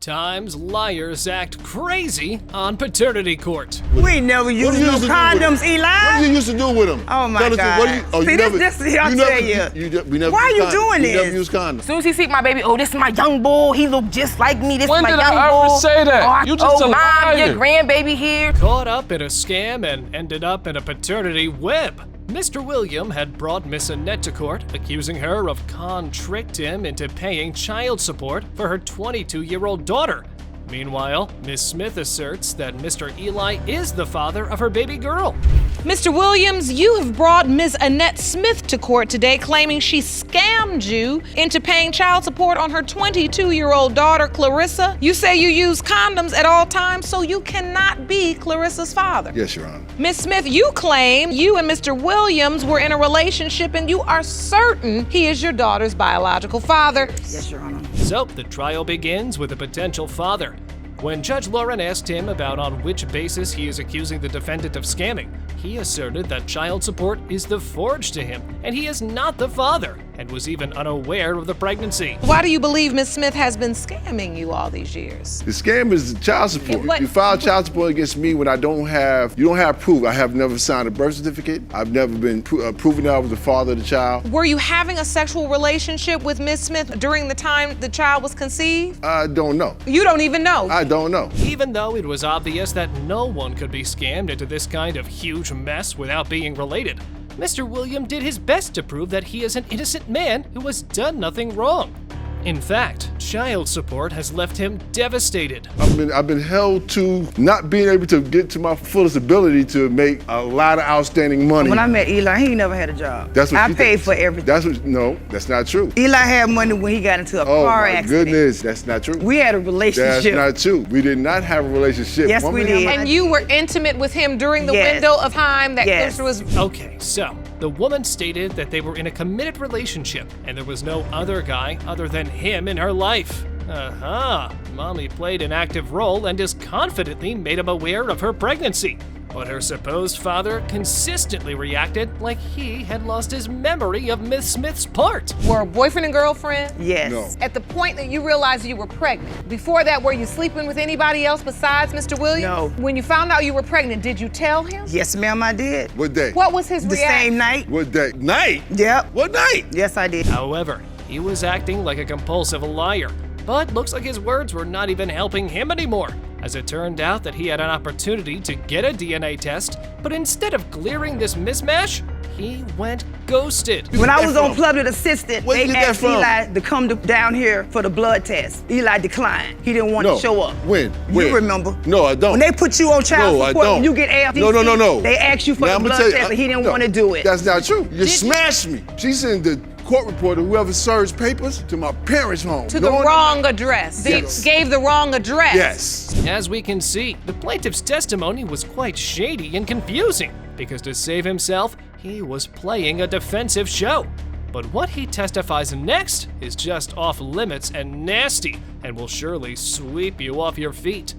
Times liars act crazy on paternity court. We ain't never used no condoms, Eli. What did you used to do with them? Oh my God. See, this I'll tell you. Why are you doing this? You never used condoms. As soon as he see my baby, oh, this is my young boy. He look just like me. This is my young boy. When did I ever say that? You just a Mom, liar. your grandbaby here. Caught up in a scam and ended up in a paternity web. Mr. William had brought Miss Annette to court, accusing her of tricked him into paying child support for her 22-year-old daughter. Meanwhile, Miss Smith asserts that Mr. Eli is the father of her baby girl. Mr. Williams, you have brought Ms. Annette Smith to court today, claiming she scammed you into paying child support on her 22-year-old daughter, Clarissa. You say you use condoms at all times, so you cannot be Clarissa's father. Yes, Your Honor. Ms. Smith, you claim you and Mr. Williams were in a relationship and you are certain he is your daughter's biological father. Yes, Your Honor. So, the trial begins with a potential father. When Judge Lauren asked him about on which basis he is accusing the defendant of scamming, he asserted that child support is the forge to him, and he is not the father, and was even unaware of the pregnancy. Why do you believe Ms. Smith has been scamming you all these years? The scam is the child support. You file child support against me when you don't have proof. I have never signed a birth certificate. I've never been proven that I was the father of the child. Were you having a sexual relationship with Ms. Smith during the time the child was conceived? I don't know. You don't even know? I don't know. Even though it was obvious that no one could be scammed into this kind of huge mess without being related, Mr. William did his best to prove that he is an innocent man who has done nothing wrong. In fact, child support has left him devastated. I've been held to not being able to get to my fullest ability to make a lot of outstanding money. When I met Eli, he never had a job. That's what I paid for everything. No, that's not true. Eli had money when he got into a car accident. Oh my goodness, that's not true. We had a relationship. That's not true. We did not have a relationship. Yes, we did. And you were intimate with him during the window of time that Clarissa was... Okay, so the woman stated that they were in a committed relationship and there was no other guy other than him in her life. Mommy played an active role and has confidently made him aware of her pregnancy. But her supposed father consistently reacted like he had lost his memory of Miss Smith's part. Were boyfriend and girlfriend? Yes. No. At the point that you realized you were pregnant, before that, were you sleeping with anybody else besides Mr. Williams? No. When you found out you were pregnant, did you tell him? Yes, ma'am, I did. What day? What was his The reaction? same night. What day? Night? Yep. What night? Yes, I did. However, he was acting like a compulsive liar, but looks like his words were not even helping him anymore, as it turned out that he had an opportunity to get a DNA test, but instead of clearing this mismatch, he went ghosted. When I was on Public Assistant, Where'd you they get that asked from? Eli to come down here for the blood test. Eli declined. He didn't want to show up. When? You remember? No, I don't. When they put you on child No, I support, don't. when you get AFDC, No. they ask you for Now, the I'ma blood tell you, test, but he didn't want to do it. That's not true. You smashed me. She's in the court reporter, whoever serves papers, to my parents' home. To the wrong address. They gave the wrong address. Yes. As we can see, the plaintiff's testimony was quite shady and confusing, because to save himself, he was playing a defensive show. But what he testifies next is just off limits and nasty, and will surely sweep you off your feet.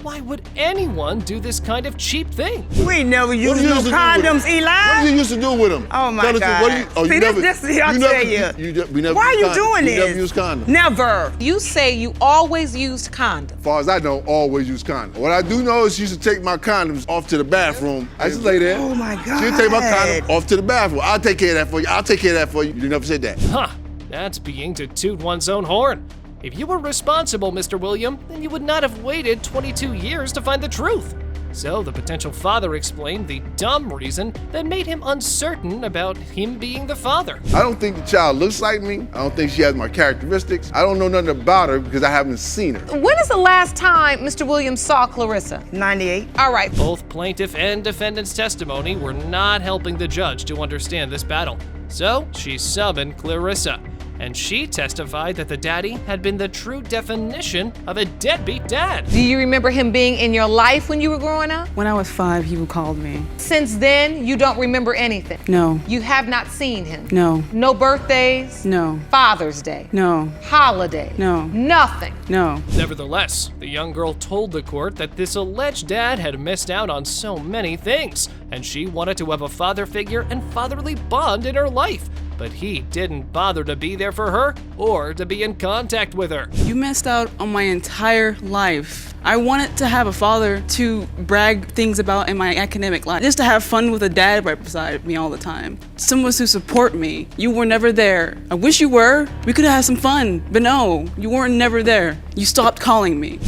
Why would anyone do this kind of cheap thing? We ain't never used no condoms, Eli. What did you used to do with them? Oh my God. See, this I'll tell you. Why are you doing this? You never used condoms. Never. You say you always used condoms. As far as I don't always use condoms. What I do know is she used to take my condoms off to the bathroom. I used to lay there. Oh my God. She'd take my condom off to the bathroom. I'll take care of that for you. I'll take care of that for you. You never said that. Huh, that's being to toot one's own horn. If you were responsible, Mr. William, then you would not have waited 22 years to find the truth. So the potential father explained the dumb reason that made him uncertain about him being the father. I don't think the child looks like me. I don't think she has my characteristics. I don't know nothing about her because I haven't seen her. When is the last time Mr. Williams saw Clarissa? 98. All right. Both plaintiff and defendant's testimony were not helping the judge to understand this battle. So she summoned Clarissa, and she testified that the daddy had been the true definition of a deadbeat dad. Do you remember him being in your life when you were growing up? When I was 5, he called me. Since then, you don't remember anything? No. You have not seen him? No. No birthdays? No. Father's Day? No. Holiday? No. Nothing? No. Nevertheless, the young girl told the court that this alleged dad had missed out on so many things, and she wanted to have a father figure and fatherly bond in her life. but he didn't bother to be there for her or to be in contact with her. You missed out on my entire life. I wanted to have a father to brag things about in my academic life, just to have fun with a dad right beside me all the time. Someone to support me. You were never there. I wish you were. We could have had some fun, but no, you weren't never there. You stopped calling me.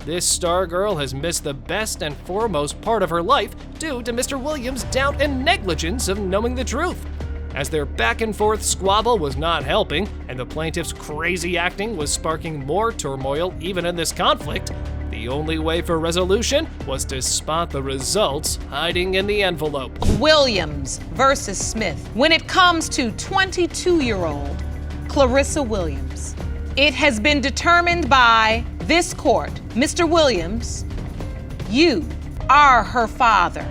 This star girl has missed the best and foremost part of her life due to Mr. Williams' doubt and negligence of knowing the truth. As their back and forth squabble was not helping, and the plaintiff's crazy acting was sparking more turmoil even in this conflict, the only way for resolution was to spot the results hiding in the envelope. Williams versus Smith. When it comes to 22-year-old Clarissa Williams, it has been determined by this court, Mr. Williams, you are her father.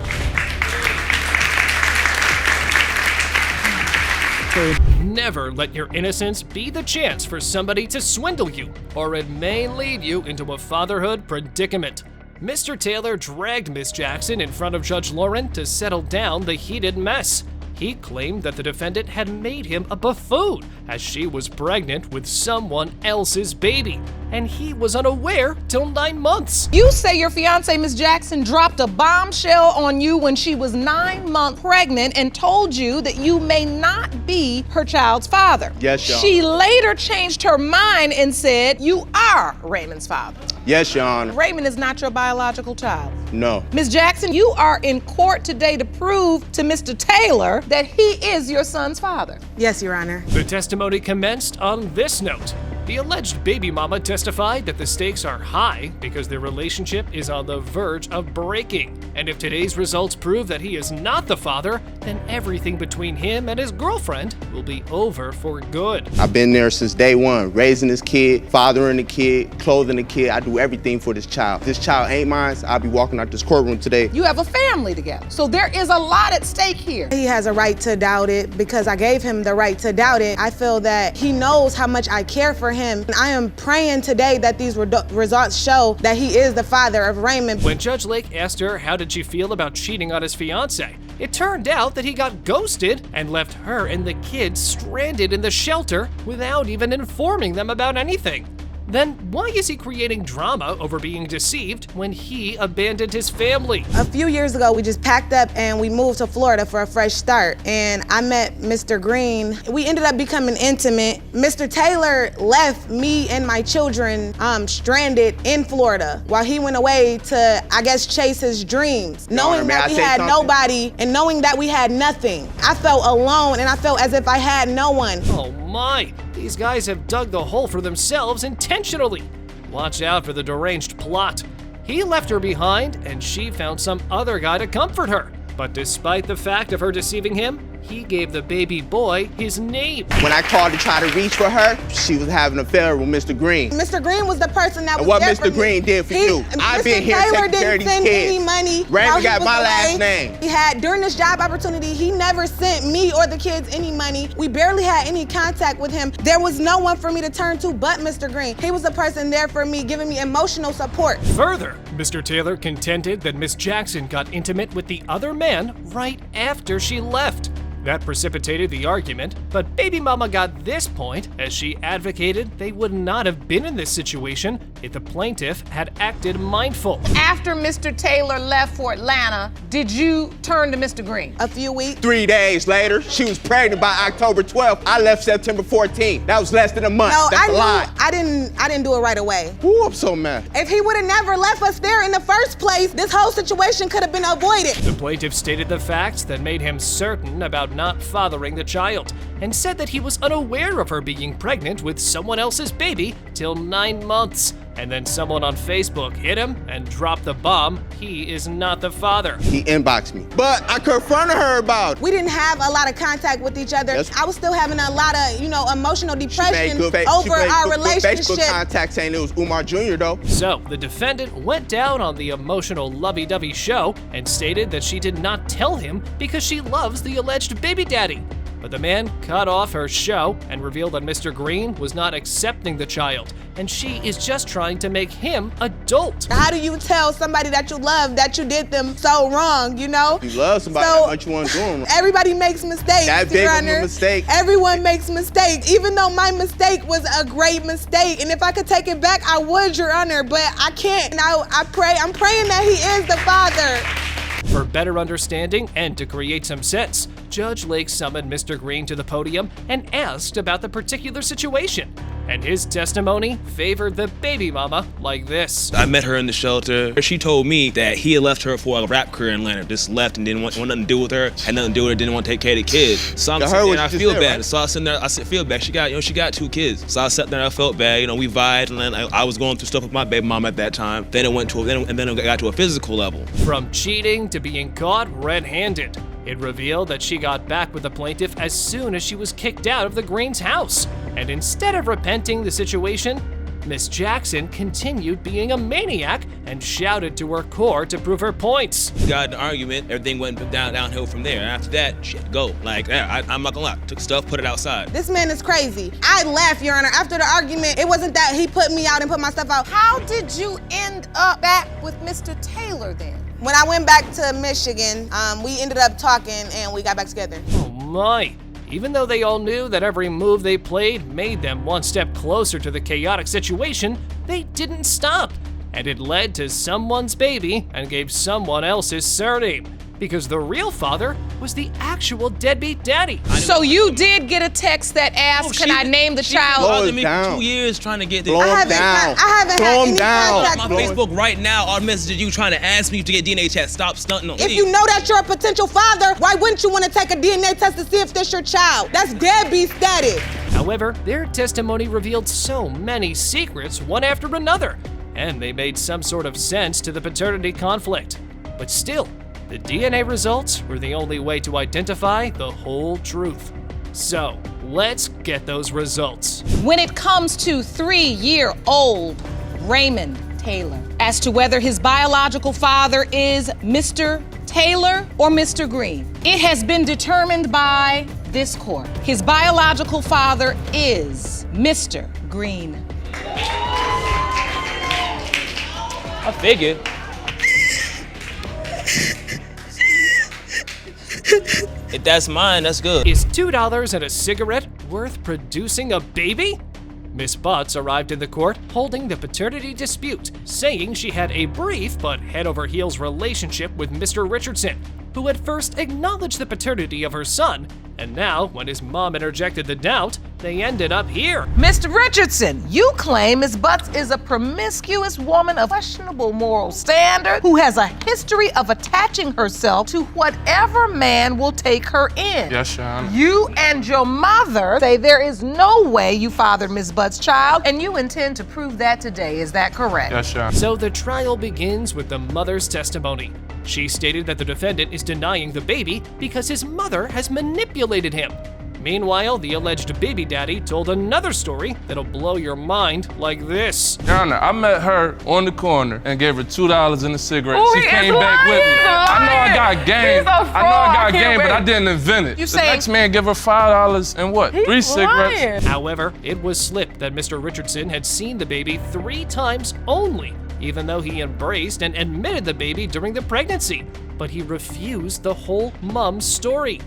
Never let your innocence be the chance for somebody to swindle you, or it may lead you into a fatherhood predicament. Mr. Taylor dragged Miss Jackson in front of Judge Lauren to settle down the heated mess. He claimed that the defendant had made him a buffoon as she was pregnant with someone else's baby, and he was unaware till 9 months. You say your fiance, Miss Jackson, dropped a bombshell on you when she was 9 months pregnant and told you that you may not be her child's father. Yes, Your Honor. She later changed her mind and said you are Raymond's father. Yes, Your Honor. Raymond is not your biological child. No. Ms. Jackson, you are in court today to prove to Mr. Taylor that he is your son's father. Yes, Your Honor. The testimony commenced on this note. The alleged baby mama testified that the stakes are high because their relationship is on the verge of breaking. And if today's results prove that he is not the father, then everything between him and his girlfriend will be over for good. I've been there since day one, raising this kid, fathering the kid, clothing the kid. I do everything for this child. If this child ain't mine, I'll be walking out this courtroom today. You have a family together, so there is a lot at stake here. He has a right to doubt it because I gave him the right to doubt it. I feel that he knows how much I care for him. I am praying today that these results show that he is the father of Raymond. When Judge Lake asked her how did she feel about cheating on his fiancée, it turned out that he got ghosted and left her and the kids stranded in the shelter without even informing them about anything. Then why is he creating drama over being deceived when he abandoned his family? A few years ago, we just packed up and we moved to Florida for a fresh start. And I met Mr. Green. We ended up becoming intimate. Mr. Taylor left me and my children stranded in Florida while he went away to, I guess, chase his dreams. Knowing that we had nobody and knowing that we had nothing. I felt alone and I felt as if I had no one. Oh my, these guys have dug the hole for themselves intentionally. Watch out for the deranged plot. He left her behind and she found some other guy to comfort her. But despite the fact of her deceiving him, he gave the baby boy his name. When I called to try to reach for her, she was having an affair with Mr. Green. Mr. Green was the person that was what there Mr. for me. Green did for you. I've been here Taylor taking care of didn't these send kids. any money. Raymond got my last name. He had, during this job opportunity, he never sent me or the kids any money. We barely had any contact with him. There was no one for me to turn to but Mr. Green. He was the person there for me, giving me emotional support. Further, Mr. Taylor contended that Miss Jackson got intimate with the other man right after she left. That precipitated the argument, but baby mama got this point as she advocated they would not have been in this situation if the plaintiff had acted mindful. After Mr. Taylor left for Atlanta, did you turn to Mr. Green? A few weeks. 3 days later, she was pregnant by October 12th. I left September 14th. That was less than a month. No, That's a lie. I didn't do it right away. Ooh, I'm so mad. If he would have never left us there in the first place, this whole situation could have been avoided. The plaintiff stated the facts that made him certain about not fathering the child and said that he was unaware of her being pregnant with someone else's baby till 9 months. And then someone on Facebook hit him and dropped the bomb. He is not the father. He inboxed me, but I confronted her about it. We didn't have a lot of contact with each other. I was still having a lot of, emotional depression over our relationship. Facebook contact saying it was Umar Jr. though. So the defendant went down on the emotional lovey-dovey show and stated that she did not tell him because she loves the alleged baby daddy. But the man cut off her show and revealed that Mr. Green was not accepting the child, and she is just trying to make him adult. How do you tell somebody that you love that you did them so wrong, you know? You love somebody, how much you want to do them. Everybody makes mistakes, That big Your of Honor. a mistake. Everyone makes mistakes, even though my mistake was a great mistake. And if I could take it back, I would, Your Honor, but I can't. And I'm praying that he is the father. For better understanding and to create some sense, Judge Lake summoned Mr. Green to the podium and asked about the particular situation. And his testimony favored the baby mama like this. I met her in the shelter. She told me that he had left her for a rap career in Atlanta, just left and didn't want nothing to do with her, had nothing to do with her, didn't want to take care of the kids. So I'm sitting there and I feel bad. Right? So I was sitting there, I said, feel bad. She got 2 kids. So I sat there and I felt bad. We vibed, and then I was going through stuff with my baby mom at that time. Then it got to a physical level. From cheating to being caught red-handed, it revealed that she got back with the plaintiff as soon as she was kicked out of the Greens' house. And instead of repenting the situation, Miss Jackson continued being a maniac and shouted to her core to prove her points. Got in an argument, everything went downhill from there. After that, she had to go. I'm not gonna lie, took stuff, put it outside. This man is crazy. I left, Your Honor. After the argument, it wasn't that he put me out and put my stuff out. How did you end up back with Mr. Taylor then? When I went back to Michigan, we ended up talking and we got back together. Oh my. Even though they all knew that every move they played made them one step closer to the chaotic situation, they didn't stop. And it led to someone's baby and gave someone else his surname. Because the real father was the actual deadbeat daddy. So you did get a text that asked, can I name the child? Bothered me for 2 years trying to get this. I haven't had any contact My with him. Facebook right now are messages you trying to ask me to get DNA test. Stop stunting on me. If you know that you're a potential father, why wouldn't you want to take a DNA test to see if this your child? That's deadbeat status. However, their testimony revealed so many secrets one after another, and they made some sort of sense to the paternity conflict. But still, the DNA results were the only way to identify the whole truth. So, let's get those results. When it comes to 3-year-old Raymond Taylor, as to whether his biological father is Mr. Taylor or Mr. Green, it has been determined by this court. His biological father is Mr. Green. I figured. If that's mine, that's good. Is $2 and a cigarette worth producing a baby? Miss Butts arrived in the court holding the paternity dispute, saying she had a brief but head-over-heels relationship with Mr. Richardson, who had first acknowledged the paternity of her son, and now, when his mom interjected the doubt, they ended up here. Mr. Richardson, you claim Ms. Butts is a promiscuous woman of questionable moral standard who has a history of attaching herself to whatever man will take her in. Yes, Your Honor. You and your mother say there is no way you fathered Ms. Butts' child, and you intend to prove that today. Is that correct? Yes, Your Honor. So the trial begins with the mother's testimony. She stated that the defendant is denying the baby because his mother has manipulated him. Meanwhile, the alleged baby daddy told another story that'll blow your mind like this. Your Honor, I met her on the corner and gave her $2 and a cigarette. She came back with me. I know I got game. But I didn't invent it. The next man gave her $5 and what? 3 cigarettes. However, it was slipped that Mr. Richardson had seen the baby 3 times only, even though he embraced and admitted the baby during the pregnancy. But he refused the whole mom's story.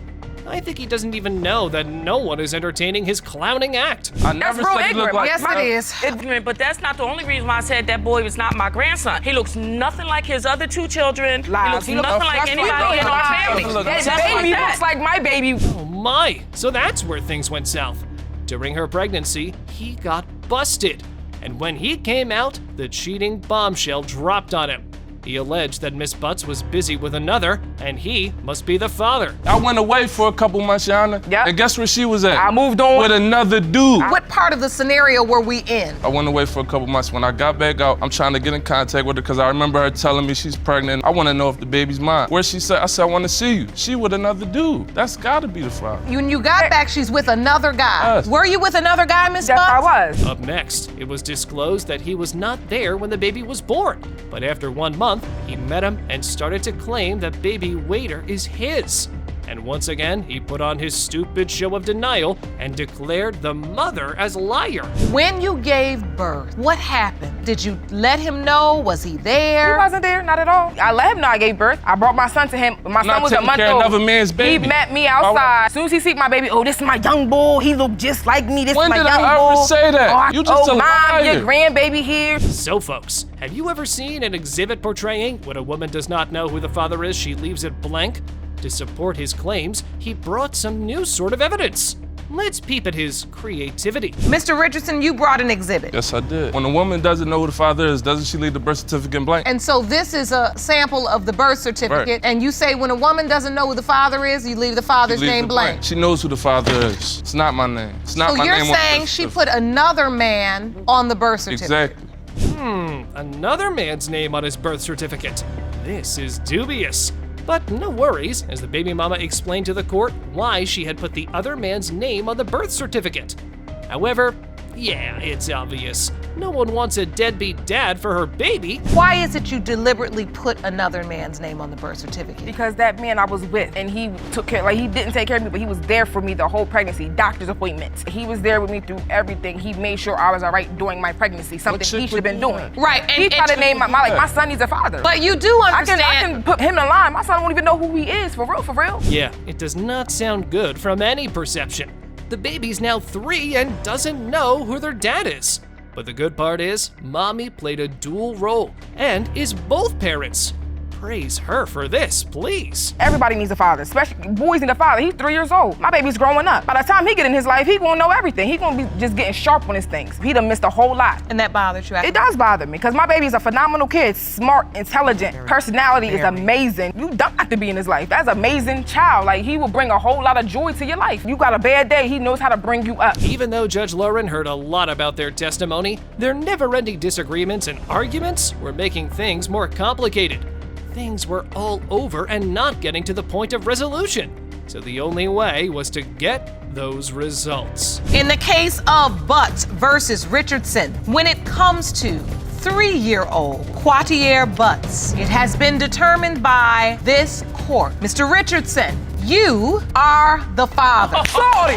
I think he doesn't even know that no one is entertaining his clowning act. I never said he looked like Yes, it is. Ignorant, but that's not the only reason why I said that boy was not my grandson. He looks nothing like his other 2 children. Lies. He looks nothing like anybody in our family. His baby looks like my baby. Oh my, so that's where things went south. During her pregnancy, he got busted. And when he came out, the cheating bombshell dropped on him. He alleged that Miss Butts was busy with another, and he must be the father. I went away for a couple months, Your Honor. Yep. And guess where she was at? I moved on. With another dude. What part of the scenario were we in? I went away for a couple months. When I got back out, I'm trying to get in contact with her because I remember her telling me she's pregnant. I want to know if the baby's mine. Where she said, I said, I want to see you. She with another dude. That's gotta be the father. When you got back, she's with another guy. Yes. Were you with another guy, Miss Yes, Butts? I was. Up next, it was disclosed that he was not there when the baby was born. But after 1 month, he met him and started to claim that baby Waiter is his. And once again, he put on his stupid show of denial and declared the mother as liar. When you gave birth, what happened? Did you let him know? Was he there? He wasn't there, not at all. I let him know I gave birth. I brought my son to him. My son was a month old. Another man's baby. He met me outside. As soon as he see my baby, oh, this is my young boy. He look just like me. This is my young boy. When did I ever say that? You just a Mom, liar. your grandbaby here. So folks, have you ever seen an exhibit portraying when a woman does not know who the father is, she leaves it blank? To support his claims, he brought some new sort of evidence. Let's peep at his creativity. Mr. Richardson, you brought an exhibit. Yes, I did. When a woman doesn't know who the father is, doesn't she leave the birth certificate blank? And so this is a sample of the birth certificate, right. And you say when a woman doesn't know who the father is, you leave the father's name blank. She knows who the father is. It's not my name. It's not my name. So you're saying she put another man on the birth certificate? Exactly. Another man's name on his birth certificate. This is dubious. But no worries, as the baby mama explained to the court why she had put the other man's name on the birth certificate. However, yeah, it's obvious. No one wants a deadbeat dad for her baby. Why is it you deliberately put another man's name on the birth certificate? Because that man I was with, and he took care, like he didn't take care of me, but he was there for me the whole pregnancy, doctor's appointments. He was there with me through everything. He made sure I was all right during my pregnancy, something he should have been doing. Right, and he tried to name my son needs a father. But you do understand. I can put him in line. My son won't even know who he is, for real, for real. Yeah, it does not sound good from any perception. The baby's now 3 and doesn't know who their dad is. But the good part is, Mommy played a dual role and is both parents. Praise her for this, please. Everybody needs a father, especially boys need a father. He's 3 years old. My baby's growing up. By the time he get in his life, he gonna know everything. He gonna be just getting sharp on his things. He done missed a whole lot. And that bothers you? It does bother me, because my baby's a phenomenal kid, smart, intelligent, personality is amazing. You don't have to be in his life. That's an amazing child. Like, he will bring a whole lot of joy to your life. You got a bad day, he knows how to bring you up. Even though Judge Lauren heard a lot about their testimony, their never-ending disagreements and arguments were making things more complicated. Things were all over and not getting to the point of resolution. So the only way was to get those results. In the case of Butts versus Richardson, when it comes to 3-year-old Quatier Butts, it has been determined by this court. Mr. Richardson, you are the father. Sorry!